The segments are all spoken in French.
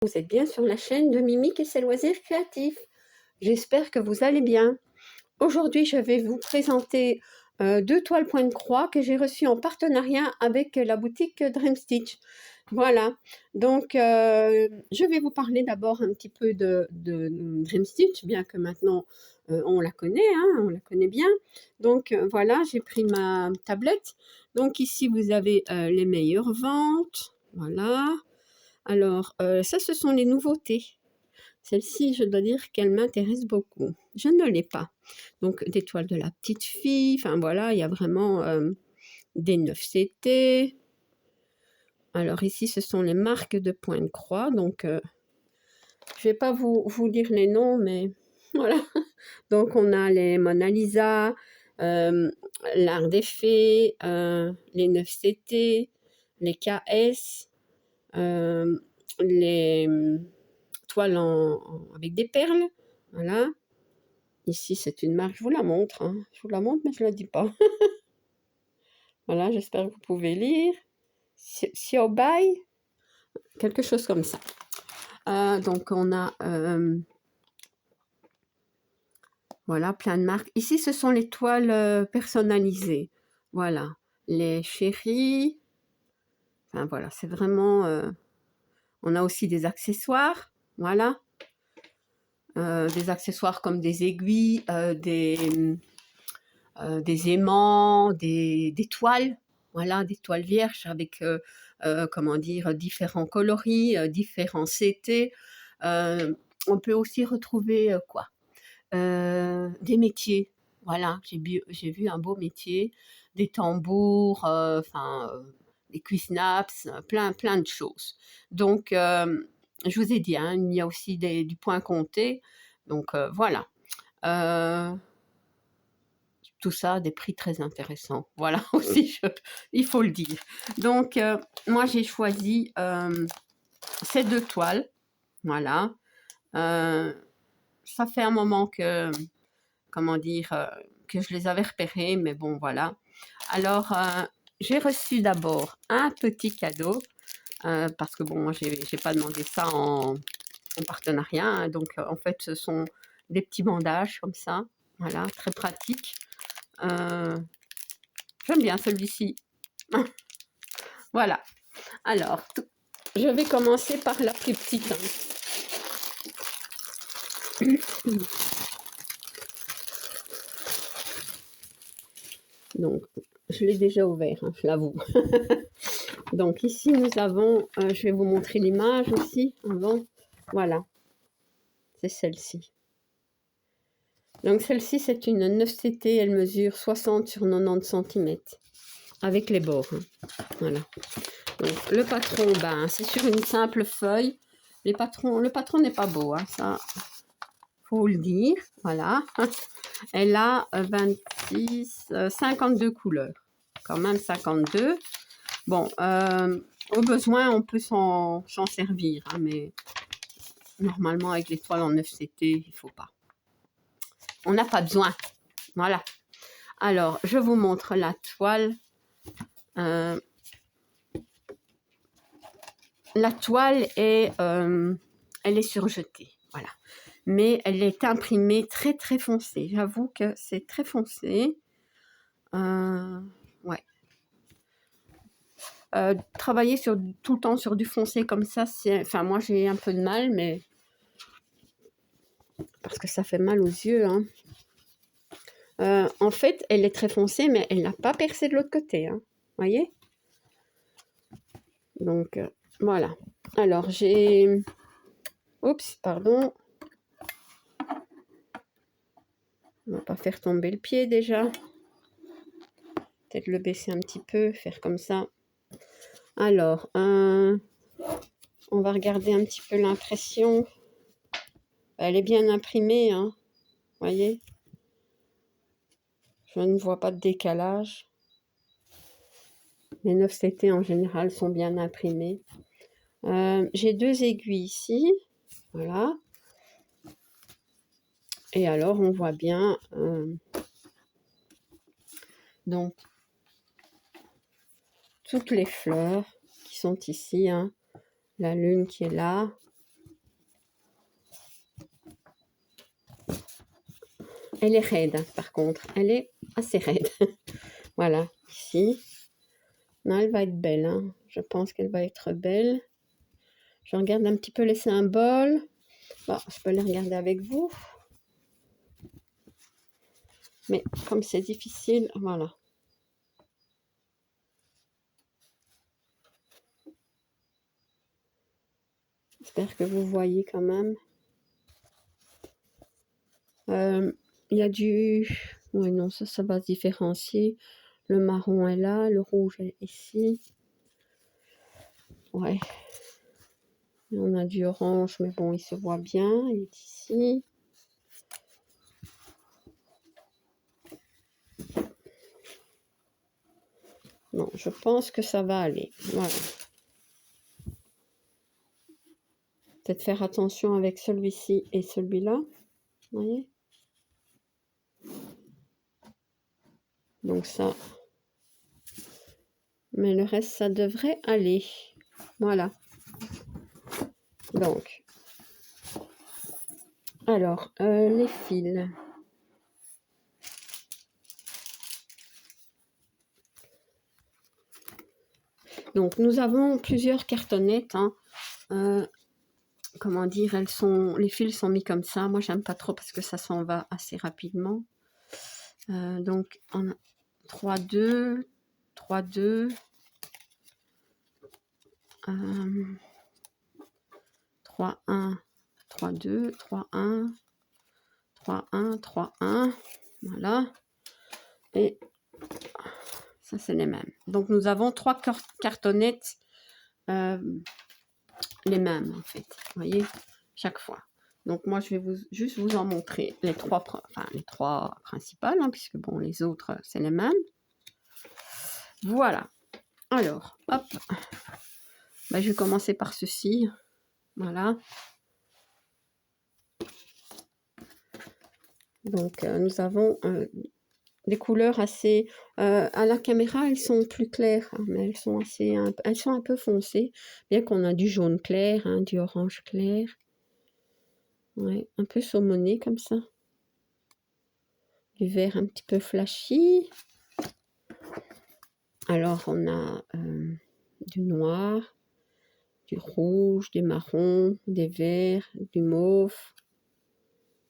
Vous êtes bien sur la chaîne de Mimique et ses loisirs créatifs. J'espère que vous allez bien. Aujourd'hui, je vais vous présenter deux toiles point de croix que j'ai reçues en partenariat avec la boutique Dream Stitch. Voilà, donc je vais vous parler d'abord un petit peu de Dream Stitch, bien que maintenant on la connaît, hein, on la connaît bien. Donc voilà, j'ai pris ma tablette. Donc ici, vous avez les meilleures ventes. Voilà. Alors, ça, ce sont les nouveautés. Celle-ci, je dois dire qu'elle m'intéresse beaucoup. Je ne l'ai pas. Donc, des toiles de la petite fille. Enfin, voilà, il y a vraiment des 9CT. Alors, ici, ce sont les marques de point de croix. Donc, je ne vais pas vous dire les noms, mais voilà. Donc, on a les Mona Lisa, l'Art des Fées, les 9CT, les KS, les toiles avec des perles. Voilà. Ici, c'est une marque, je vous la montre. Hein. Je vous la montre, mais je ne la dis pas. Voilà, j'espère que vous pouvez lire. Xiaobai, quelque chose comme ça. Donc, on a voilà, plein de marques. Ici, ce sont les toiles personnalisées. Voilà, les chéris. Enfin, voilà, c'est vraiment... on a aussi des accessoires. Voilà. Des accessoires comme des aiguilles, des aimants, des toiles, voilà, des toiles vierges avec, comment dire, différents coloris, différents CT. On peut aussi retrouver quoi? Des métiers, voilà, j'ai vu un beau métier, des tambours, enfin, des cuissnaps, plein de choses. Donc, je vous ai dit, hein, il y a aussi du point compté, donc voilà. Tout ça à des prix très intéressants. Voilà aussi, il faut le dire. Donc, moi, j'ai choisi ces deux toiles. Voilà. Ça fait un moment que, comment dire, que je les avais repérées, mais bon, voilà. Alors, j'ai reçu d'abord un petit cadeau, parce que bon, moi, j'ai pas demandé ça en partenariat. Hein, donc, en fait, ce sont des petits bandages comme ça. Voilà, très pratique. J'aime bien celui-ci. Voilà. Alors, je vais commencer par la plus petite. Hein. Donc, je l'ai déjà ouvert, hein, je l'avoue. Donc, ici, nous avons... je vais vous montrer l'image aussi, avant. Voilà. C'est celle-ci. Donc, celle-ci, c'est une 9CT. Elle mesure 60 sur 90 cm. Avec les bords. Hein. Voilà. Donc, le patron, ben, c'est sur une simple feuille. Le patron n'est pas beau, hein, ça, faut le dire. Voilà. Elle a 52 couleurs. Quand même 52. Bon, au besoin, on peut s'en servir, hein, mais normalement, avec les toiles en 9CT, il ne faut pas. On n'a pas besoin. Voilà. Alors, je vous montre la toile. La toile est, elle est surjetée, voilà. Mais elle est imprimée très très foncée. J'avoue que c'est très foncé. Ouais. Travailler tout le temps sur du foncé comme ça, enfin moi j'ai un peu de mal, mais parce que ça fait mal aux yeux. Hein. En fait, elle est très foncée, mais elle n'a pas percé de l'autre côté. Hein. Voyez? Donc voilà. Alors j'ai... Oups, pardon. On va pas faire tomber le pied déjà. Peut-être le baisser un petit peu, faire comme ça. Alors, on va regarder un petit peu l'impression. Elle est bien imprimée, hein. Voyez? Je ne vois pas de décalage. Les 9CT en général sont bien imprimés. J'ai deux aiguilles ici. Voilà. Et alors, on voit bien... donc, toutes les fleurs qui sont ici. Hein. La lune qui est là. Elle est raide, hein, par contre. Elle est assez raide. Voilà, ici. Non, elle va être belle. Hein. Je pense qu'elle va être belle. Je regarde un petit peu les symboles. Bon, je peux les regarder avec vous. Mais comme c'est difficile, voilà. J'espère que vous voyez quand même. Il y a du... Oui, non, ça va se différencier. Le marron est là, le rouge est ici. Ouais. Et on a du orange, mais bon, il se voit bien. Il est ici. Non, je pense que ça va aller. Voilà. Peut-être faire attention avec celui-ci et celui-là. Vous voyez? Donc ça. Mais le reste, ça devrait aller. Voilà. Donc. Alors, les fils. Donc, nous avons plusieurs cartonnettes. Hein. Comment dire, les fils sont mis comme ça. Moi, j'aime pas trop parce que ça s'en va assez rapidement. Donc, on a 3, 2, 3, 2, 3, 1, 3, 2, 3, 1, 3, 1, 3, 1. Voilà. Et ça, c'est les mêmes. Donc, nous avons 3 cartonnettes, les mêmes, en fait. Vous voyez, chaque fois. Donc, moi, je vais juste vous en montrer les trois principales, hein, puisque, bon, les autres, c'est les mêmes. Voilà. Alors, hop. Ben, je vais commencer par ceci. Voilà. Donc, nous avons des couleurs assez... à la caméra, elles sont plus claires, hein, mais elles sont un peu foncées, bien qu'on a du jaune clair, hein, du orange clair. Ouais, un peu saumoné comme ça. Du vert un petit peu flashy. Alors, on a du noir, du rouge, du marron, des verts, du mauve.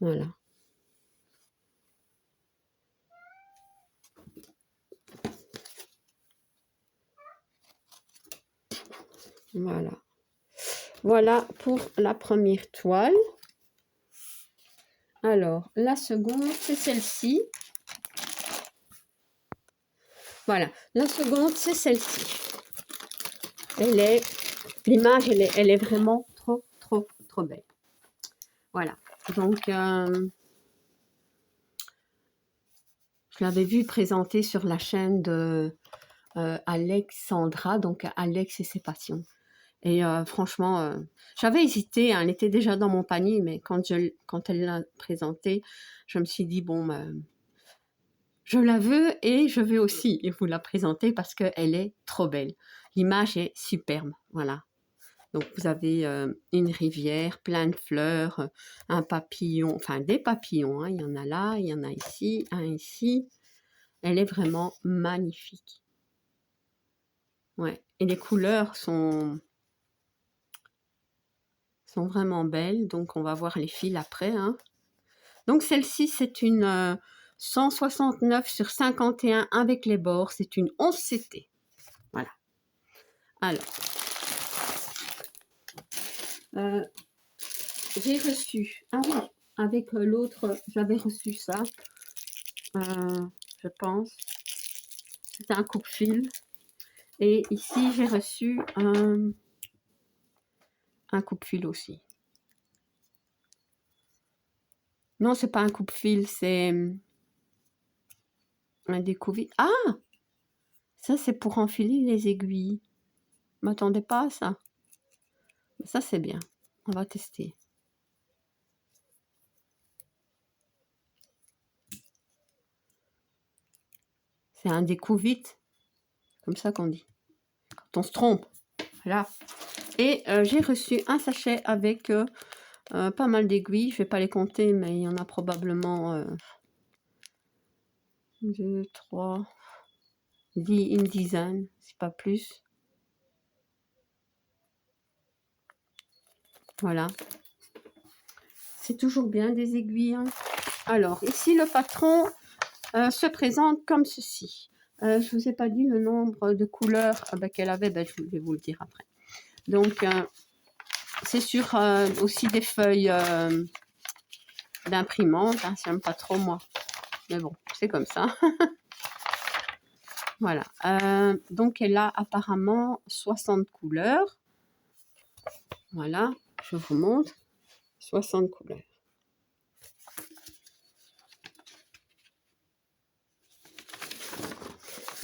Voilà. Voilà. Voilà pour la première toile. Alors, la seconde, c'est celle-ci. Voilà. La seconde, c'est celle-ci. L'image, elle est vraiment trop, trop, trop belle. Voilà. Donc, je l'avais vu présenter sur la chaîne de Alexandra, donc Alex et ses passions. Et franchement, j'avais hésité, hein, elle était déjà dans mon panier, mais quand elle l'a présentée, je me suis dit, bon, je la veux et je vais aussi vous la présenter parce qu'elle est trop belle. L'image est superbe, voilà. Donc, vous avez une rivière, plein de fleurs, un papillon, enfin des papillons, hein, il y en a là, il y en a ici, un ici. Elle est vraiment magnifique. Ouais, et les couleurs sont vraiment belles, donc on va voir les fils après. Hein. Donc celle-ci, c'est une 169 sur 51 avec les bords, c'est une 11 CT. Voilà. Alors, j'ai reçu, ah oui, avec l'autre, j'avais reçu ça, je pense, c'était un coupe-fil. Et ici, j'ai reçu un coupe-fil aussi. Non, c'est pas un coupe-fil, c'est un découvert. Ah! Ça, c'est pour enfiler les aiguilles. Je m'attendais pas à ça. Ça, c'est bien. On va tester. C'est un découvite. Comme ça qu'on dit. Quand on se trompe. Voilà. Et j'ai reçu un sachet avec pas mal d'aiguilles. Je vais pas les compter, mais il y en a probablement 2, 3, une dizaine, c'est pas plus. Voilà. C'est toujours bien des aiguilles. Hein. Alors, ici, le patron se présente comme ceci. Je ne vous ai pas dit le nombre de couleurs qu'elle avait, je vais vous le dire après. Donc, c'est sur aussi des feuilles d'imprimante. Hein, j'aime pas trop, moi. Mais bon, c'est comme ça. Voilà. Donc, elle a apparemment 60 couleurs. Voilà, je vous montre. 60 couleurs.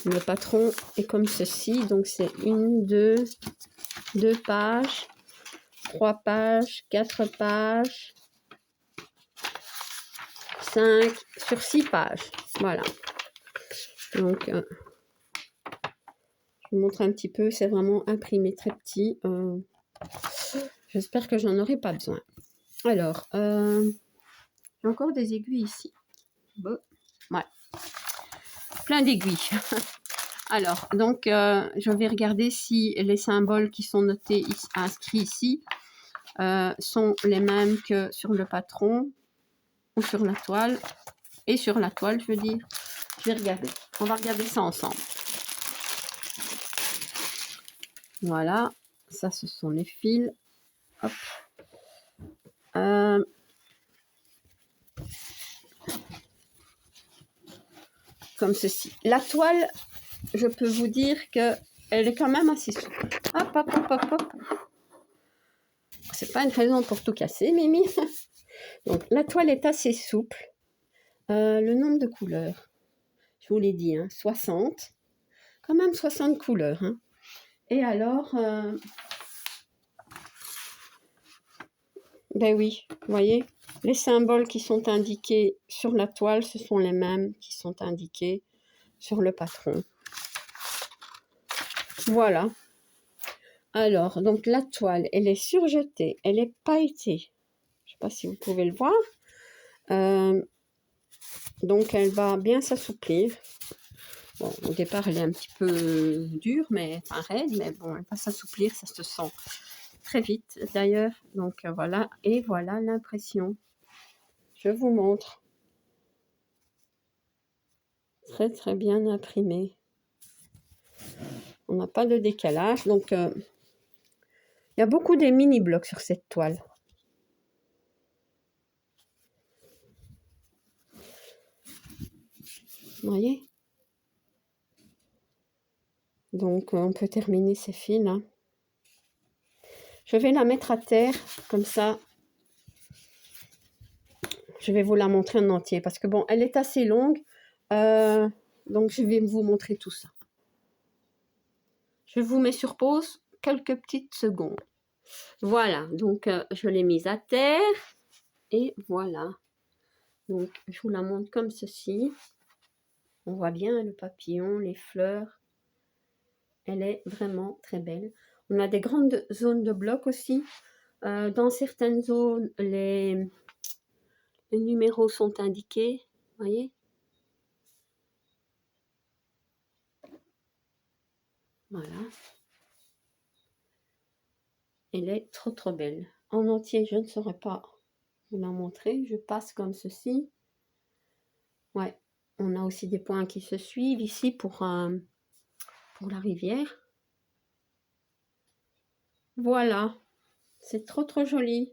Le patron est comme ceci. Donc, c'est 1, 2 pages, 3 pages, 4 pages, 5 sur 6 pages. Voilà. Donc, je vous montre un petit peu. C'est vraiment imprimé très petit. J'espère que j'en aurai pas besoin. Alors, j'ai encore des aiguilles ici. Bon, ouais. Plein d'aiguilles. Alors, donc, je vais regarder si les symboles qui sont notés, inscrits ici, sont les mêmes que sur le patron ou sur la toile. Et sur la toile, je veux dire. Je vais regarder. On va regarder ça ensemble. Voilà. Ça, ce sont les fils. Hop. Comme ceci. La toile, je peux vous dire que elle est quand même assez souple. Hop, hop, hop, hop, hop. C'est pas une raison pour tout casser, Mimi. Donc, la toile est assez souple. Le nombre de couleurs, je vous l'ai dit, hein, 60. Quand même 60 couleurs. Hein. Et alors, ben oui, vous voyez, les symboles qui sont indiqués sur la toile, ce sont les mêmes qui sont indiqués sur le patron. Voilà. Alors, donc la toile, elle est surjetée, elle est pailletée. Je ne sais pas si vous pouvez le voir. Donc, elle va bien s'assouplir. Bon, au départ, elle est un petit peu dure, mais pas raide, mais bon, elle va s'assouplir, ça se sent très vite d'ailleurs. Donc, voilà, et voilà l'impression. Je vous montre. Très, très bien imprimé. On n'a pas de décalage, donc il y a beaucoup de mini-blocs sur cette toile. Vous voyez? Donc, on peut terminer ces fils là. Je vais la mettre à terre, comme ça. Je vais vous la montrer en entier, parce que bon, elle est assez longue. Donc, je vais vous montrer tout ça. Je vous mets sur pause quelques petites secondes. Voilà, donc je l'ai mise à terre. Et voilà. Donc, je vous la montre comme ceci. On voit bien le papillon, les fleurs. Elle est vraiment très belle. On a des grandes zones de blocs aussi. Dans certaines zones, les numéros sont indiqués. Vous voyez? Voilà. Elle est trop trop belle. En entier, je ne saurais pas vous la montrer. Je passe comme ceci. Ouais. On a aussi des points qui se suivent ici pour la rivière. Voilà. C'est trop trop joli.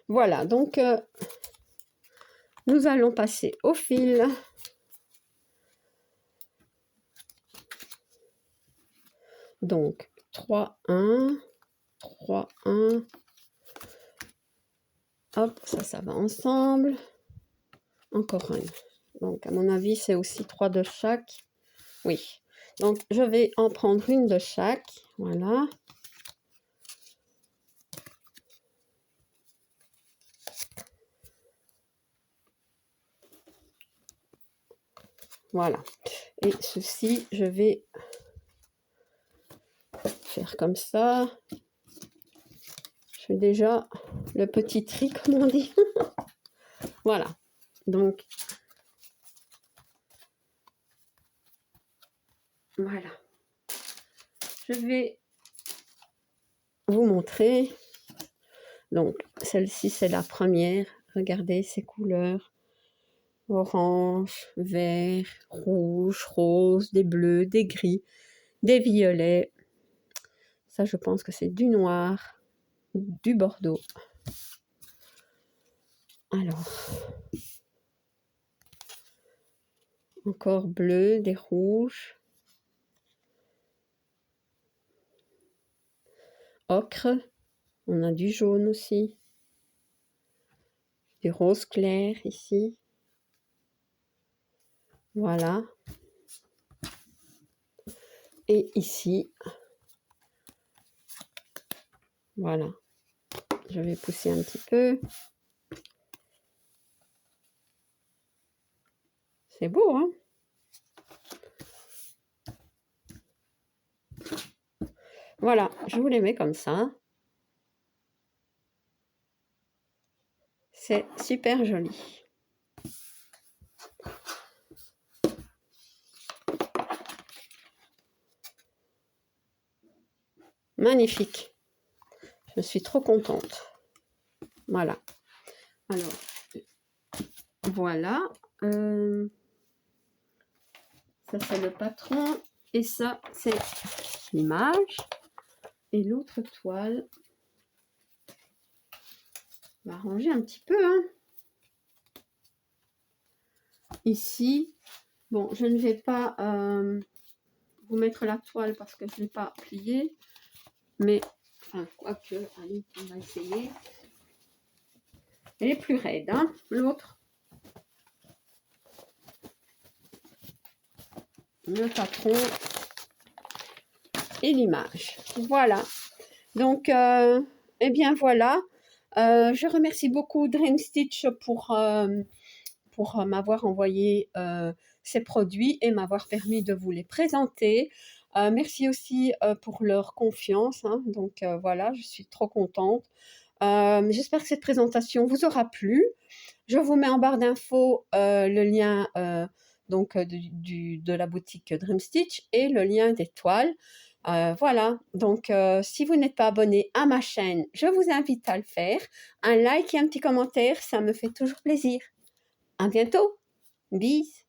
Voilà, donc nous allons passer au fil. Donc 3, 1, 3, 1. Hop, ça va ensemble. Encore un. Donc à mon avis, c'est aussi 3 de chaque. Oui. Donc je vais en prendre une de chaque. Voilà. Voilà. Et ceci, je vais faire comme ça. fais déjà le petit tri, comme on dit. Voilà. Donc, voilà. Je vais vous montrer. Donc, celle-ci, c'est la première. Regardez ces couleurs. Orange, vert, rouge, rose, des bleus, des gris, des violets. Ça, je pense que c'est du noir, du bordeaux. Alors, encore bleu, des rouges, ocre, on a du jaune aussi, du rose clair ici. Voilà. Et ici, voilà. Je vais pousser un petit peu. C'est beau, hein? Voilà, je vous les mets comme ça. C'est super joli. Magnifique. Je suis trop contente. Voilà. Alors, voilà. Ça, c'est le patron. Et ça, c'est l'image. Et l'autre toile. On va ranger un petit peu. Hein. Ici. Bon, je ne vais pas vous mettre la toile parce que je ne l'ai pas pliée. Mais, enfin, quoique, allez, on va essayer. Elle est plus raide, hein, l'autre. Le patron et l'image. Voilà. Donc, eh bien, voilà. Je remercie beaucoup Dream Stitch pour m'avoir envoyé ces produits et m'avoir permis de vous les présenter. Merci aussi pour leur confiance. Hein. Donc, voilà, je suis trop contente. J'espère que cette présentation vous aura plu. Je vous mets en barre d'infos le lien de la boutique Dream Stitch et le lien des toiles. Voilà, donc si vous n'êtes pas abonné à ma chaîne, je vous invite à le faire. Un like et un petit commentaire, ça me fait toujours plaisir. À bientôt. Bis.